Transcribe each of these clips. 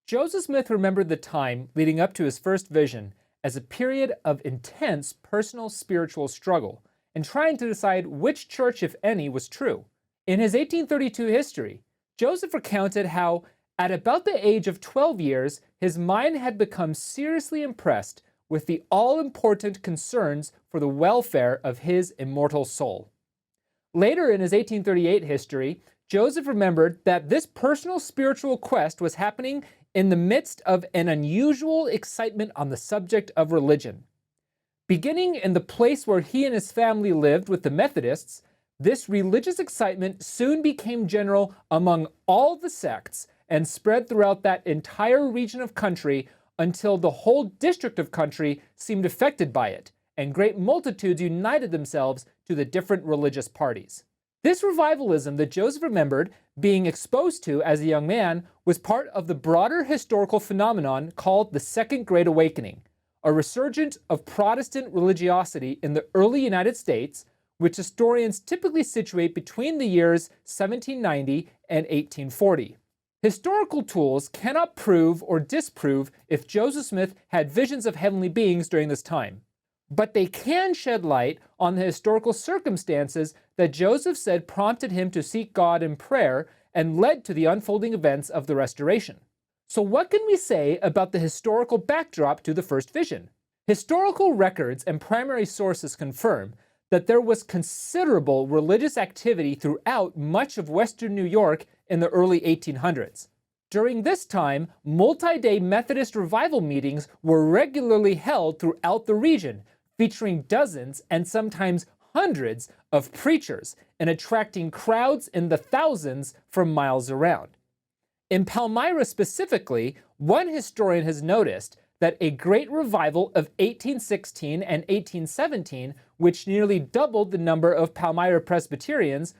Joseph Smith remembered the time leading up to his first vision as a period of intense personal spiritual struggle and trying to decide which church, if any, was true. In his 1832 history, Joseph recounted how, at about the age of 12 years, his mind had become seriously impressed with the all-important concerns for the welfare of his immortal soul. Later in his 1838 history, Joseph remembered that this personal spiritual quest was happening in the midst of an unusual excitement on the subject of religion. Beginning in the place where he and his family lived with the Methodists, this religious excitement soon became general among all the sects and spread throughout that entire region of country until the whole district of country seemed affected by it, and great multitudes united themselves to the different religious parties. This revivalism that Joseph remembered being exposed to as a young man was part of the broader historical phenomenon called the Second Great Awakening, a resurgence of Protestant religiosity in the early United States, which historians typically situate between the years 1790 and 1840. Historical tools cannot prove or disprove if Joseph Smith had visions of heavenly beings during this time, but they can shed light on the historical circumstances that Joseph said prompted him to seek God in prayer and led to the unfolding events of the Restoration. So what can we say about the historical backdrop to the first vision? Historical records and primary sources confirm that there was considerable religious activity throughout much of Western New York in the early 1800s. During this time, multi-day Methodist revival meetings were regularly held throughout the region, featuring dozens and sometimes hundreds of preachers and attracting crowds in the thousands from miles around. In Palmyra specifically, one historian has noticed that a great revival of 1816 and 1817, which nearly doubled the number of Palmyra Presbyterians,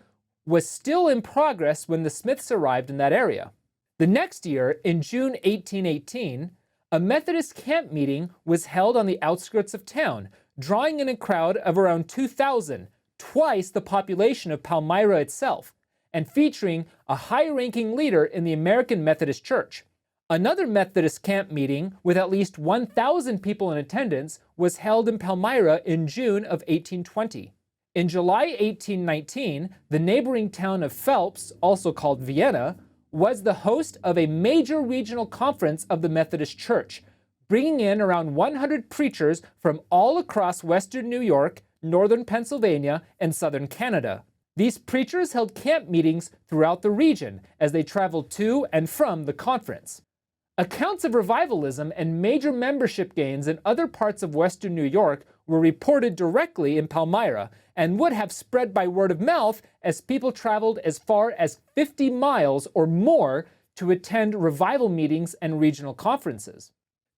was still in progress when the Smiths arrived in that area. The next year, in June 1818, a Methodist camp meeting was held on the outskirts of town, drawing in a crowd of around 2,000, twice the population of Palmyra itself, and featuring a high-ranking leader in the American Methodist Church. Another Methodist camp meeting with at least 1,000 people in attendance was held in Palmyra in June of 1820. In July 1819, the neighboring town of Phelps, also called Vienna, was the host of a major regional conference of the Methodist Church, bringing in around 100 preachers from all across western New York, northern Pennsylvania, and southern Canada. These preachers held camp meetings throughout the region as they traveled to and from the conference. Accounts of revivalism and major membership gains in other parts of western New York were reported directly in Palmyra and would have spread by word of mouth as people traveled as far as 50 miles or more to attend revival meetings and regional conferences.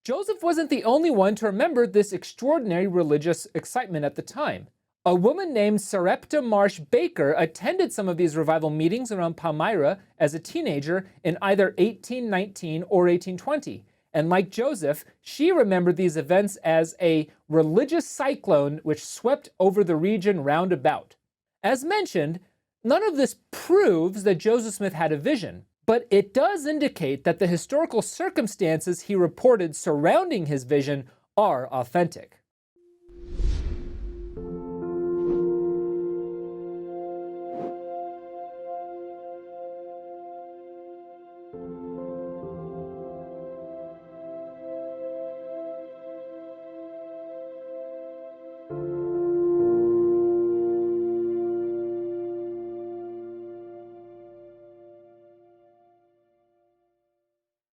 Joseph wasn't the only one to remember this extraordinary religious excitement at the time. A woman named Sarepta Marsh Baker attended some of these revival meetings around Palmyra as a teenager in either 1819 or 1820. And like Joseph, she remembered these events as a religious cyclone which swept over the region round about. As mentioned, none of this proves that Joseph Smith had a vision, but it does indicate that the historical circumstances he reported surrounding his vision are authentic.